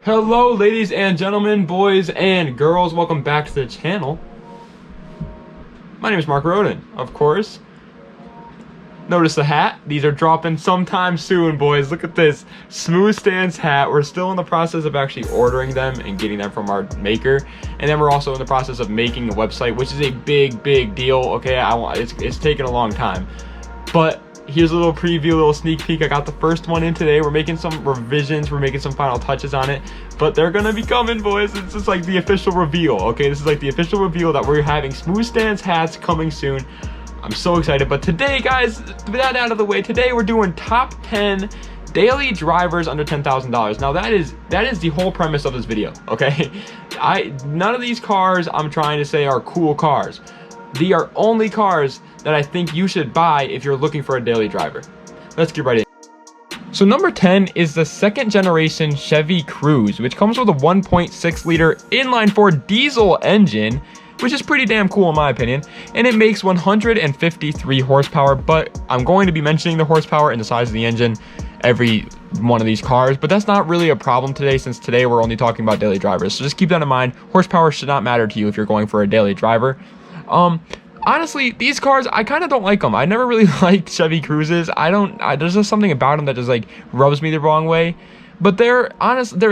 Hello ladies and gentlemen, boys and girls, welcome back to the channel. My name is Mark Roden, of course. Notice the hat. These are dropping sometime soon, boys. Look at this SmoothStance hat. We're still in the process of actually ordering them and getting them from our maker, and then we're also in the process of making a website, which is a big deal. Okay, it's taken a long time, but here's a little preview, a little sneak peek. I got the first one in today. We're making some revisions, we're making some final touches on it, but they're gonna be coming, boys. It's just like the official reveal. Okay, this is like the official reveal that we're having SmoothStance hats coming soon. I'm so excited. But today, guys, with that out of the way, today we're doing top 10 daily drivers under $10,000. Now that is the whole premise of this video. Okay, none of these cars I'm trying to say are cool cars. They are only cars that I think you should buy if you're looking for a daily driver. Let's get right in. So number 10 is the second generation Chevy Cruze, which comes with a 1.6 liter inline-four diesel engine, which is pretty damn cool in my opinion, and it makes 153 horsepower, but I'm going to be mentioning the horsepower and the size of the engine every one of these cars, but that's not really a problem today, since today we're only talking about daily drivers. So just keep that in mind. Horsepower should not matter to you if you're going for a daily driver. Honestly, these cars, I kind of don't like them. I never really liked Chevy Cruzes. There's just something about them that just like rubs me the wrong way. But they're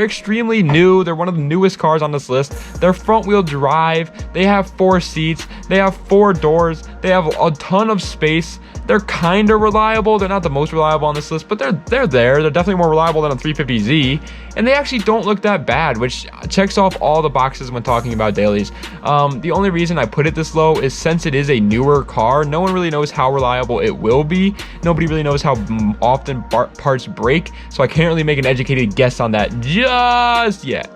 extremely new. They're one of the newest cars on this list. They're front wheel drive. They have 4 seats. They have 4 doors. They have a ton of space. They're kind of reliable. They're not the most reliable on this list, but they're there. They're definitely more reliable than a 350Z, and they actually don't look that bad, which checks off all the boxes when talking about dailies. The only reason I put it this low is since it is a newer car, no one really knows how reliable it will be. Nobody really knows how often parts break, so I can't really make an educated guess on that just yet.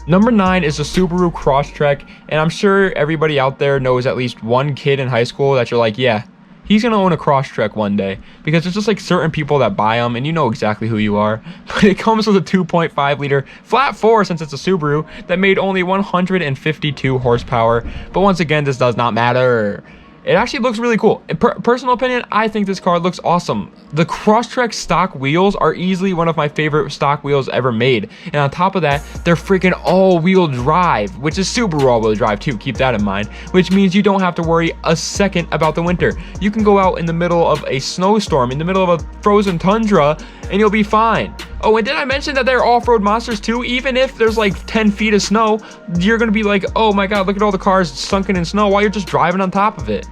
Number 9 is the Subaru Crosstrek, and I'm sure everybody out there knows at least one kid in high school that you're like, yeah, he's gonna own a Crosstrek one day, because there's just like certain people that buy them and you know exactly who you are. But it comes with a 2.5 liter flat 4, since it's a Subaru, that made only 152 horsepower. But once again, this does not matter. It actually looks really cool. In personal opinion, I think this car looks awesome. The Crosstrek stock wheels are easily one of my favorite stock wheels ever made. And on top of that, they're freaking all-wheel drive, which is Subaru all-wheel drive too, keep that in mind. Which means you don't have to worry a second about the winter. You can go out in the middle of a snowstorm, in the middle of a frozen tundra, and you'll be fine. Oh, and did I mention that they're off-road monsters too? Even if there's like 10 feet of snow, you're gonna be like, oh my god, look at all the cars sunken in snow while you're just driving on top of it.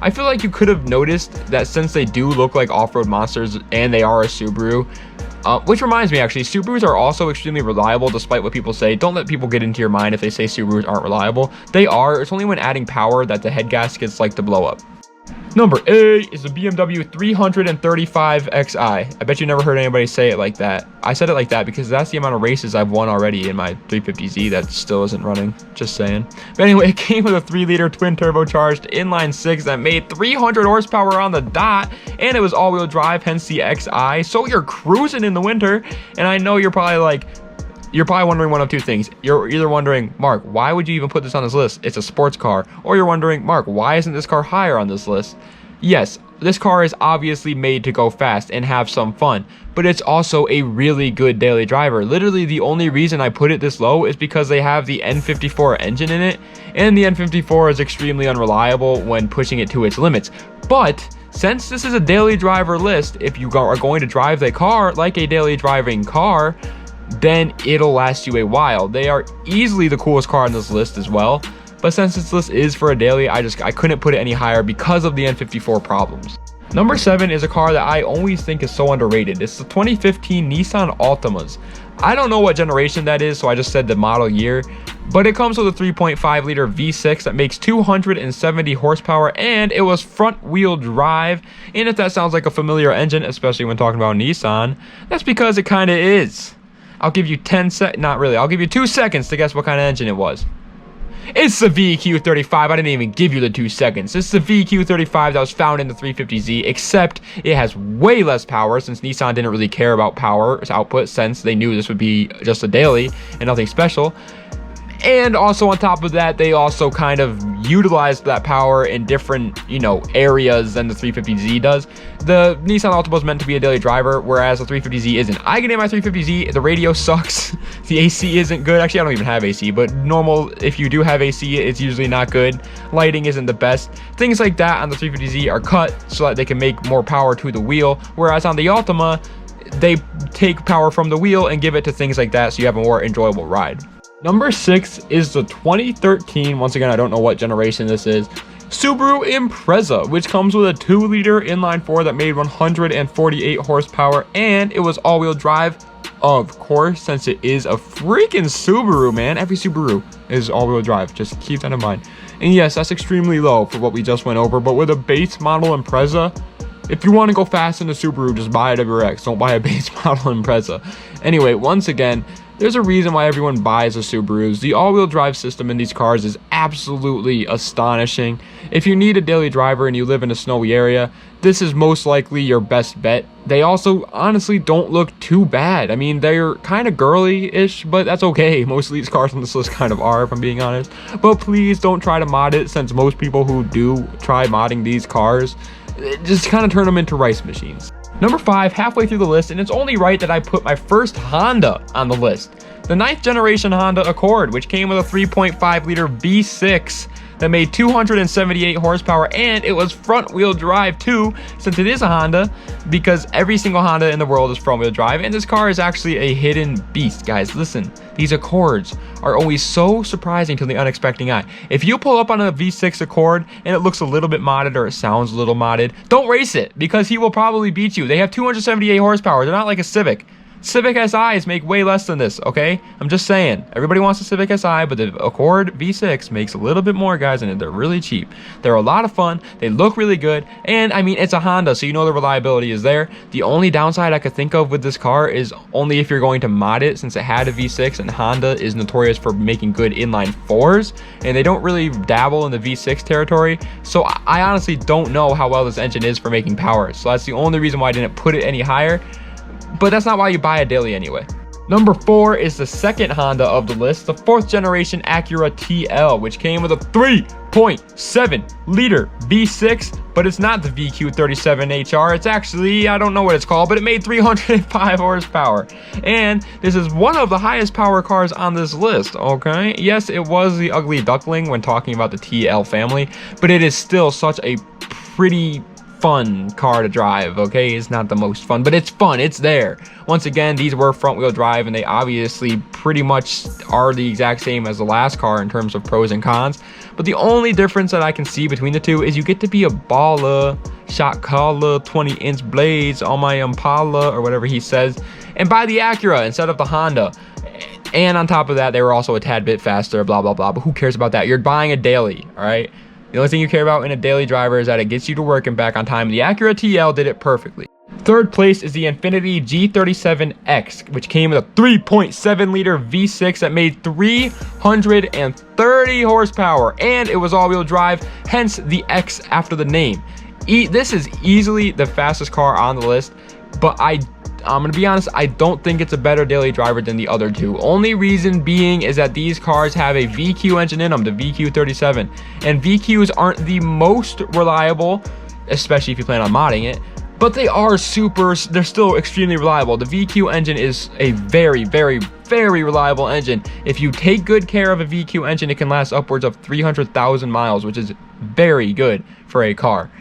I feel like you could have noticed that since they do look like off-road monsters and they are a Subaru, which reminds me actually, Subarus are also extremely reliable despite what people say. Don't let people get into your mind if they say Subarus aren't reliable. They are. It's only when adding power that the head gaskets like to blow up. Number 8 is the BMW 335xi. I bet you never heard anybody say it like that. I said it like that because that's the amount of races I've won already in my 350Z that still isn't running. Just saying. But anyway, it came with a 3 liter twin turbocharged inline 6 that made 300 horsepower on the dot, and it was all-wheel drive, hence the XI. So you're cruising in the winter, and I know you're probably wondering one of two things. You're either wondering, Mark, why would you even put this on this list? It's a sports car. Or you're wondering, Mark, why isn't this car higher on this list? Yes, this car is obviously made to go fast and have some fun, but it's also a really good daily driver. Literally, the only reason I put it this low is because they have the N54 engine in it, and the N54 is extremely unreliable when pushing it to its limits. But since this is a daily driver list, if you are going to drive the car like a daily driving car, then it'll last you a while. They are easily the coolest car on this list as well, but since this list is for a daily, I couldn't put it any higher because of the N54 problems. Number 7 is a car that I always think is so underrated. It's the 2015 Nissan Altimas. I don't know what generation that is, so I just said the model year, but it comes with a 3.5 liter V6 that makes 270 horsepower, and it was front wheel drive. And if that sounds like a familiar engine, especially when talking about Nissan, that's because it kind of is. I'll give you 10 seconds, not really, I'll give you 2 seconds to guess what kind of engine it was. It's the VQ35. I didn't even give you the 2 seconds. It's the VQ35 that was found in the 350Z, except it has way less power, since Nissan didn't really care about power output, since they knew this would be just a daily and nothing special. And also on top of that, they also kind of utilize that power in different, you know, areas than the 350Z does. The Nissan Altima is meant to be a daily driver, whereas the 350Z isn't. I get in my 350Z, the radio sucks, the AC isn't good. Actually, I don't even have AC, but normal, if you do have AC, it's usually not good. Lighting isn't the best. Things like that on the 350Z are cut so that they can make more power to the wheel, whereas on the Altima, they take power from the wheel and give it to things like that so you have a more enjoyable ride. Number 6 is the 2013, once again, I don't know what generation this is, Subaru Impreza, which comes with a 2-liter inline-4 that made 148 horsepower, and it was all-wheel drive, of course, since it is a freaking Subaru, man. Every Subaru is all-wheel drive, just keep that in mind. And yes, that's extremely low for what we just went over, but with a base model Impreza, if you want to go fast in a Subaru, just buy a WRX. Don't buy a base model Impreza. Anyway, once again, there's a reason why everyone buys a Subarus. The all-wheel drive system in these cars is absolutely astonishing. If you need a daily driver and you live in a snowy area, this is most likely your best bet. They also honestly don't look too bad. I mean, they're kind of girly-ish, but that's okay. Most of these cars on this list kind of are, if I'm being honest. But please don't try to mod it, since most people who do try modding these cars just kind of turn them into rice machines. Number 5, halfway through the list, and it's only right that I put my first Honda on the list. The 9th generation Honda Accord, which came with a 3.5-liter V6 that made 278 horsepower, and it was front-wheel drive too, since it is a Honda, because every single Honda in the world is front-wheel drive, and this car is actually a hidden beast, guys. Listen, these Accords are always so surprising to the unexpecting eye. If you pull up on a V6 Accord and it looks a little bit modded or it sounds a little modded, don't race it, because he will probably beat you. They have 278 horsepower. They're not like a Civic. Civic SIs make way less than this, okay? I'm just saying. Everybody wants a Civic Si, but the Accord V6 makes a little bit more, guys, and they're really cheap. They're a lot of fun. They look really good. And, I mean, it's a Honda, so you know the reliability is there. The only downside I could think of with this car is only if you're going to mod it, since it had a V6, and Honda is notorious for making good inline 4s, and they don't really dabble in the V6 territory. So I honestly don't know how well this engine is for making power. So that's the only reason why I didn't put it any higher. But that's not why you buy a daily anyway. Number 4 is the second Honda of the list, the 4th generation Acura TL, which came with a 3.7-liter V6, but it's not the VQ37HR. It's actually, I don't know what it's called, but it made 305 horsepower. And this is one of the highest power cars on this list, okay? Yes, it was the ugly duckling when talking about the TL family, but it is still such a pretty fun car to drive, okay? It's not the most fun, but it's fun. It's there. Once again, these were front-wheel drive, and they obviously pretty much are the exact same as the last car in terms of pros and cons. But the only difference that I can see between the two is you get to be a baller, shot caller, 20-inch blades on my Impala, or whatever he says, and buy the Acura instead of the Honda. And on top of that, they were also a tad bit faster, blah, blah, blah. But who cares about that? You're buying a daily, all right? The only thing you care about in a daily driver is that it gets you to work and back on time. The Acura TL did it perfectly. Third place is the Infiniti G37x, which came with a 3.7-liter V6 that made 330 horsepower, and it was all-wheel drive, hence the X after the name. This is easily the fastest car on the list, but I'm gonna be honest, I don't think it's a better daily driver than the other two. Only reason being is that these cars have a VQ engine in them, the VQ37, and VQs aren't the most reliable, especially if you plan on modding it, but they're still extremely reliable. The VQ engine is a very, very, very reliable engine. If you take good care of a VQ engine, it can last upwards of 300,000 miles, which is very good for a car.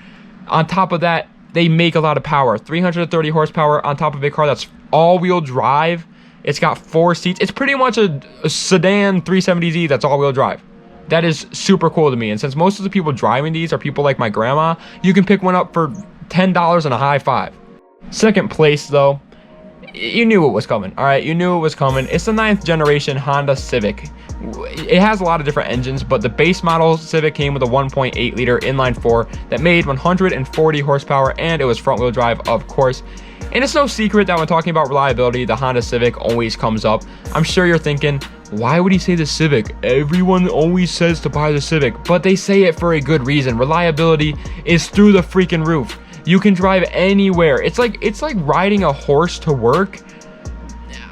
On top of that, they make a lot of power. 330 horsepower on top of a car that's all-wheel drive. It's got 4 seats. It's pretty much a sedan 370Z that's all-wheel drive. That is super cool to me. And since most of the people driving these are people like my grandma, you can pick one up for $10 and a high five. Second place, though, you knew it was coming, all right? You knew it was coming. It's the 9th generation Honda Civic. It has a lot of different engines, but the base model Civic came with a 1.8-liter inline-4 that made 140 horsepower, and it was front-wheel drive, of course. And it's no secret that when talking about reliability, the Honda Civic always comes up. I'm sure you're thinking, why would he say the Civic? Everyone always says to buy the Civic, but they say it for a good reason. Reliability is through the freaking roof. You can drive anywhere. It's like riding a horse to work.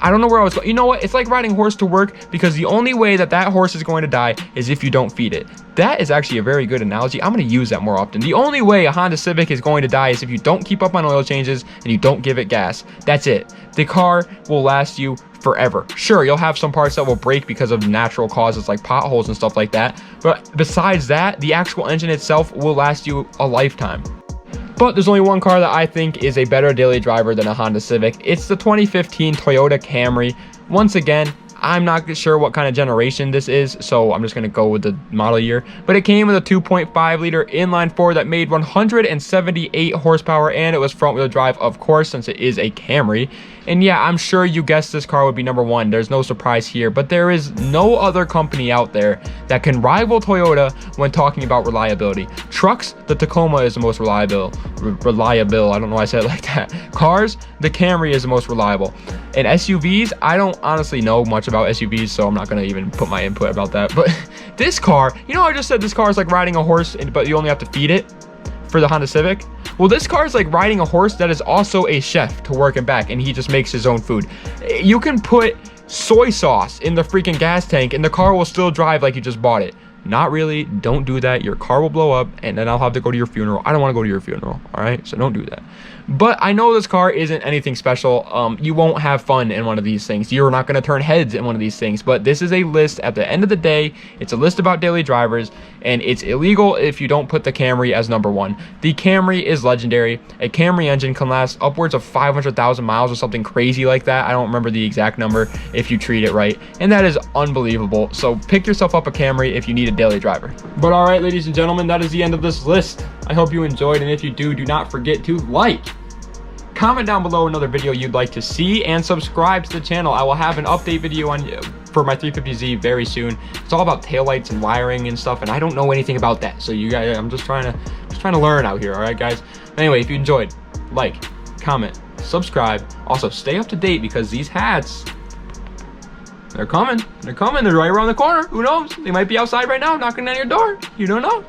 I don't know where I was going. You know what? It's like riding a horse to work, because the only way that that horse is going to die is if you don't feed it. That is actually a very good analogy. I'm going to use that more often. The only way a Honda Civic is going to die is if you don't keep up on oil changes and you don't give it gas. That's it. The car will last you forever. Sure, you'll have some parts that will break because of natural causes like potholes and stuff like that. But besides that, the actual engine itself will last you a lifetime. But there's only one car that I think is a better daily driver than a Honda Civic. It's the 2015 Toyota Camry. Once again, I'm not sure what kind of generation this is, so I'm just going to go with the model year. But it came with a 2.5 liter inline four that made 178 horsepower, and it was front wheel drive, of course, since it is a Camry. And yeah, I'm sure you guessed this car would be number one. There's no surprise here, but there is no other company out there that can rival Toyota when talking about reliability. Trucks, the Tacoma is the most reliable. I don't know why I said it like that. Cars, the Camry is the most reliable. And SUVs, I don't honestly know much about SUVs, so I'm not going to even put my input about that. But this car, you know, I just said this car is like riding a horse, but you only have to feed it for the Honda Civic. Well, this car is like riding a horse that is also a chef to work and back, and he just makes his own food. You can put soy sauce in the freaking gas tank and the car will still drive like you just bought it. Not really. Don't do that. Your car will blow up and then I'll have to go to your funeral. I don't want to go to your funeral. All right, so don't do that. But I know this car isn't anything special. You won't have fun in one of these things. You're not going to turn heads in one of these things. But this is a list. At the end of the day, it's a list about daily drivers, and it's illegal if you don't put the Camry as number one. The Camry is legendary. A Camry engine can last upwards of 500,000 miles or something crazy like that. I don't remember the exact number if you treat it right, and that is unbelievable. So pick yourself up a Camry if you need a daily driver. But all right, ladies and gentlemen, that is the end of this list. I hope you enjoyed, and if you do not forget to like, comment down below another video you'd like to see, and subscribe to the channel. I will have an update video on for my 350Z very soon. It's all about taillights and wiring and stuff, and I don't know anything about that. So you guys, I'm just trying to learn out here. All right, guys. Anyway, if you enjoyed, like, comment, subscribe. Also, stay up to date because these hats, they're coming. They're coming. They're right around the corner. Who knows? They might be outside right now knocking on your door. You don't know.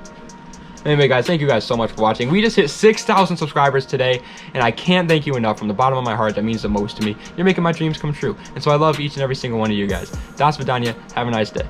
Anyway, guys, thank you guys so much for watching. We just hit 6,000 subscribers today, and I can't thank you enough. From the bottom of my heart, that means the most to me. You're making my dreams come true, and so I love each and every single one of you guys. Das Vidania. Have a nice day.